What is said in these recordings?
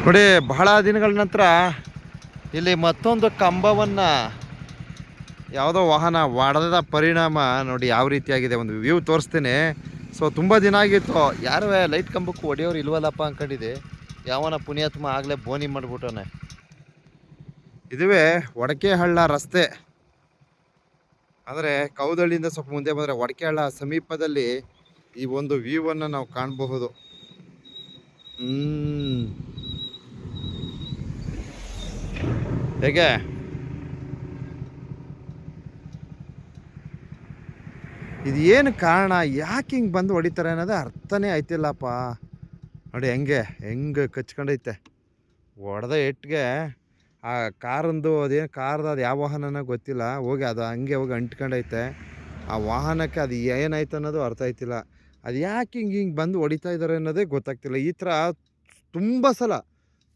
ನೋಡಿ, ಬಹಳ ದಿನಗಳ ನಂತರ ಇಲ್ಲಿ ಮತ್ತೊಂದು ಕಂಬವನ್ನು ಯಾವುದೋ ವಾಹನ ಹೊಡೆದ ಪರಿಣಾಮ ನೋಡಿ ಯಾವ ರೀತಿಯಾಗಿದೆ. ಒಂದು ವ್ಯೂ ತೋರಿಸ್ತೀನಿ. ಸೊ ತುಂಬ ದಿನ ಆಗಿತ್ತು, ಯಾರು ಲೈಟ್ ಕಂಬಕ್ಕೆ ಹೊಡೆಯೋರು ಇಲ್ವಲ್ಲಪ್ಪ ಅಂದ್ಕೊಂಡಿದ್ದೆ. ಯಾವನ ಪುಣ್ಯಾತ್ಮ ಆಗಲೇ ಬೋನಿ ಮಾಡಿಬಿಟ್ಟವನೆ. ಇದುವೇ ಒಡಕೆಹಳ್ಳ ರಸ್ತೆ, ಅಂದರೆ ಕೌದಳ್ಳಿಯಿಂದ ಸ್ವಲ್ಪ ಮುಂದೆ ಬಂದರೆ ಒಡಕೆಹಳ್ಳ ಸಮೀಪದಲ್ಲಿ ಈ ಒಂದು ವ್ಯೂವನ್ನು ನಾವು ಕಾಣಬಹುದು. ಹೇಗೆ ಇದು ಏನು ಕಾರಣ, ಯಾಕೆ ಹಿಂಗೆ ಬಂದು ಹೊಡಿತಾರೆ ಅನ್ನೋದು ಅರ್ಥನೇ ಆಯ್ತಿಲ್ಲಪ್ಪ. ನೋಡಿ ಹೆಂಗೆ ಕಚ್ಕೊಂಡೈತೆ. ಹೊಡೆದ ಎಟ್ಗೆ ಆ ಕಾರಂದು ಅದೇನು ಕಾರ್ದು ಅದು ಯಾವ ವಾಹನನ ಗೊತ್ತಿಲ್ಲ, ಹೋಗಿ ಅದು ಹಂಗೆ ಹೋಗಿ ಅಂಟ್ಕೊಂಡೈತೆ ಆ ವಾಹನಕ್ಕೆ. ಅದು ಏನಾಯ್ತು ಅನ್ನೋದು ಅರ್ಥ ಆಯ್ತಿಲ್ಲ. ಅದು ಯಾಕೆ ಹಿಂಗೆ ಬಂದು ಹೊಡಿತಾ ಇದ್ದಾರೆ ಅನ್ನೋದೇ ಗೊತ್ತಾಗ್ತಿಲ್ಲ. ಈ ಥರ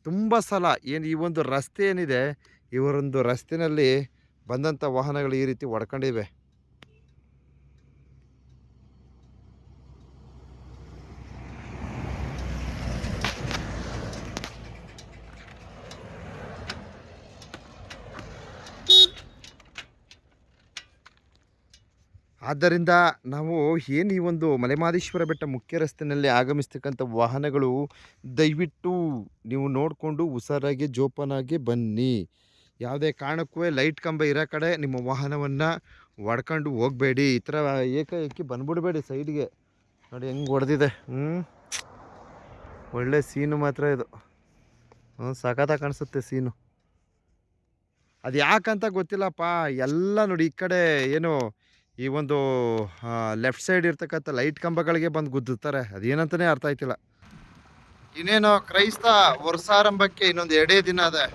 ತುಂಬ ಸಲ ಏನು ಈ ಒಂದು ರಸ್ತೆ ಏನಿದೆ, ಇವರೊಂದು ರಸ್ತೆಯಲ್ಲಿ ಬಂದಂಥ ವಾಹನಗಳು ಈ ರೀತಿ ಹೊಡ್ಕೊಂಡಿವೆ. ಆದ್ದರಿಂದ ನಾವು ಏನು ಈ ಒಂದು ಮಲೆಮಹದೇಶ್ವರ ಬೆಟ್ಟ ಮುಖ್ಯ ರಸ್ತೆಯಲ್ಲಿ ಆಗಮಿಸ್ತಕ್ಕಂಥ ವಾಹನಗಳು ದಯವಿಟ್ಟು ನೀವು ನೋಡಿಕೊಂಡು ಹುಷಾರಾಗಿ ಜೋಪಾನಾಗಿ ಬನ್ನಿ. ಯಾವುದೇ ಕಾರಣಕ್ಕೂ ಲೈಟ್ ಕಂಬ ಇರೋ ಕಡೆ ನಿಮ್ಮ ವಾಹನವನ್ನು ಹೊಡ್ಕೊಂಡು ಹೋಗಬೇಡಿ. ಈ ಥರ ಏಕಾಏಕಿ ಬಂದ್ಬಿಡಬೇಡಿ ಸೈಡ್ಗೆ. ನೋಡಿ ಹೆಂಗೆ ಹೊಡೆದಿದೆ. ಒಳ್ಳೆ ಸೀನು ಮಾತ್ರ ಇದು. ಸಖತ್ತಾಗಿ ಕಾಣಿಸುತ್ತೆ ಸೀನು. ಅದು ಯಾಕಂತ ಗೊತ್ತಿಲ್ಲಪ್ಪ. ಎಲ್ಲ ನೋಡಿ ಈ ಕಡೆ ಏನು ಈ ಒಂದು ಲೆಫ್ಟ್ ಸೈಡ್ ಇರ್ತಕ್ಕಂಥ ಲೈಟ್ ಕಂಬಗಳಿಗೆ ಬಂದು ಗುದ್ದುತ್ತಾರೆ. ಅದೇನಂತಲೇ ಅರ್ಥ ಆಯ್ತಿಲ್ಲ. ಇನ್ನೇನು ಕ್ರೈಸ್ತ ವರ್ಷಾರಂಭಕ್ಕೆ ಇನ್ನೊಂದು 2 ದಿನ ಅದೇ.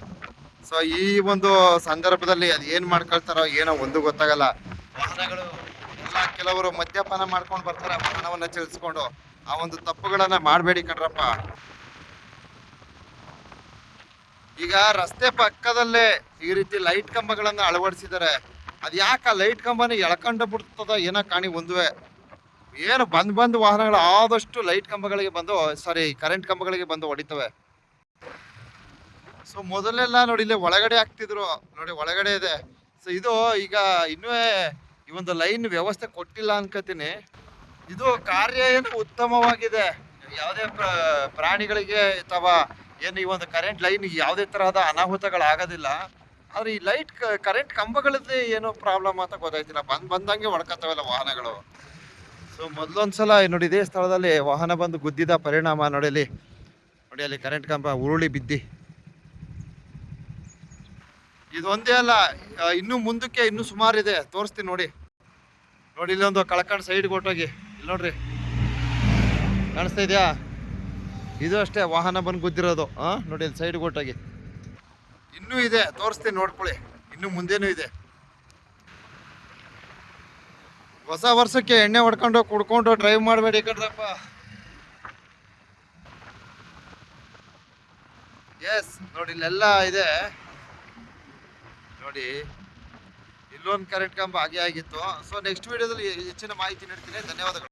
ಸೊ ಈ ಒಂದು ಸಂದರ್ಭದಲ್ಲಿ ಅದು ಏನು ಮಾಡ್ಕೊಳ್ತಾರೋ ಏನೋ ಒಂದು ಗೊತ್ತಾಗಲ್ಲ. ವಾಹನಗಳು ಎಲ್ಲ ಕೆಲವರು ಮದ್ಯಪಾನ ಮಾಡ್ಕೊಂಡು ಬರ್ತಾರೆ, ವಾಹನವನ್ನು ಚಲಿಸ್ಕೊಂಡು. ಆ ಒಂದು ತಪ್ಪುಗಳನ್ನು ಮಾಡಬೇಡಿ ಕಣ್ರಪ್ಪ. ಈಗ ರಸ್ತೆ ಪಕ್ಕದಲ್ಲೇ ಈ ರೀತಿ ಲೈಟ್ ಕಂಬಗಳನ್ನು ಅಳವಡಿಸಿದ್ದಾರೆ. ಅದು ಯಾಕೆ ಆ ಲೈಟ್ ಕಂಬನ ಎಳ್ಕೊಂಡು ಬಿಡ್ತದ ಏನೋ ಕಾಣಿ. ಒಂದುವೆ ಏನು ಬಂದು ವಾಹನಗಳು ಆದಷ್ಟು ಲೈಟ್ ಕಂಬಗಳಿಗೆ ಬಂದು ಕರೆಂಟ್ ಕಂಬಗಳಿಗೆ ಬಂದು ಹೊಡಿತವೆ. ಸೊ ಮೊದಲೆಲ್ಲ ನೋಡಿ ಇಲ್ಲಿ ಒಳಗಡೆ ಹಾಕ್ತಿದ್ರು, ನೋಡಿ ಒಳಗಡೆ ಇದೆ. ಸೊ ಇದು ಈಗ ಇನ್ನೂ ಈ ಒಂದು ಲೈನ್ ವ್ಯವಸ್ಥೆ ಕೊಟ್ಟಿಲ್ಲ ಅನ್ಕೋತೀನಿ. ಇದು ಕಾರ್ಯ ಏನು ಉತ್ತಮವಾಗಿದೆ. ಯಾವುದೇ ಪ್ರಾಣಿಗಳಿಗೆ ಅಥವಾ ಏನು ಈ ಒಂದು ಕರೆಂಟ್ ಲೈನ್ ಯಾವುದೇ ತರಹದ ಅನಾಹುತಗಳಾಗೋದಿಲ್ಲ. ಆದರೆ ಈ ಲೈಟ್ ಕರೆಂಟ್ ಕಂಬಗಳದ್ದೇ ಏನೋ ಪ್ರಾಬ್ಲಮ್ ಅಂತ ಗೊತ್ತಾಯ್ತಿಲ್ಲ. ಬಂದಂಗೆ ಹೊಡ್ಕೊತಾವೆಲ್ಲ ವಾಹನಗಳು. ಸೊ ಮೊದಲೊಂದ್ಸಲ ನೋಡಿ ಇದೇ ಸ್ಥಳದಲ್ಲಿ ವಾಹನ ಬಂದು ಗುದ್ದಿದ ಪರಿಣಾಮ ನೋಡಿ ಅಲ್ಲಿ ಕರೆಂಟ್ ಕಂಬ ಉರುಳಿ ಬಿದ್ದಿ. ಇದೊಂದೇ ಅಲ್ಲ, ಇನ್ನೂ ಮುಂದಕ್ಕೆ ಇನ್ನೂ ಸುಮಾರಿದೆ, ತೋರಿಸ್ತೀನಿ ನೋಡಿ. ಇಲ್ಲೊಂದು ಕಳ್ಕೊಂಡು ಸೈಡ್ಗೆ ಹೊಟ್ಟೋಗಿ ಇಲ್ಲಿ ನೋಡ್ರಿ, ಕಾಣಿಸ್ತಾ ಇದೆಯಾ? ಇದು ಅಷ್ಟೇ ವಾಹನ ಬಂದು ಗುದ್ದಿರೋದು. ನೋಡಿ ಇಲ್ಲಿ ಸೈಡ್ಗೆ ಹೊಟ್ಟೋಗಿ ಇನ್ನೂ ಇದೆ, ತೋರಿಸ್ತೀನಿ ನೋಡ್ಕೊಳ್ಳಿ. ಇನ್ನೂ ಮುಂದೇನೂ ಇದೆ. ಹೊಸ ವರ್ಷಕ್ಕೆ ಎಣ್ಣೆ ಹೊಡ್ಕೊಂಡು ಕುಡ್ಕೊಂಡು ಡ್ರೈವ್ ಮಾಡಬೇಡಿ ಕಣ್ರಪ್ಪ. ಎಸ್ ನೋಡಿ ಇಲ್ಲೆಲ್ಲ ಇದೆ ನೋಡಿ. ಇಲ್ಲೊಂದು ಕರೆಂಟ್ ಕಂಬ ಹಾಗೆ ಆಗಿತ್ತು. ಸೊ ನೆಕ್ಸ್ಟ್ ವಿಡಿಯೋದಲ್ಲಿ ಹೆಚ್ಚಿನ ಮಾಹಿತಿ ನೀಡ್ತೀನಿ. ಧನ್ಯವಾದಗಳು.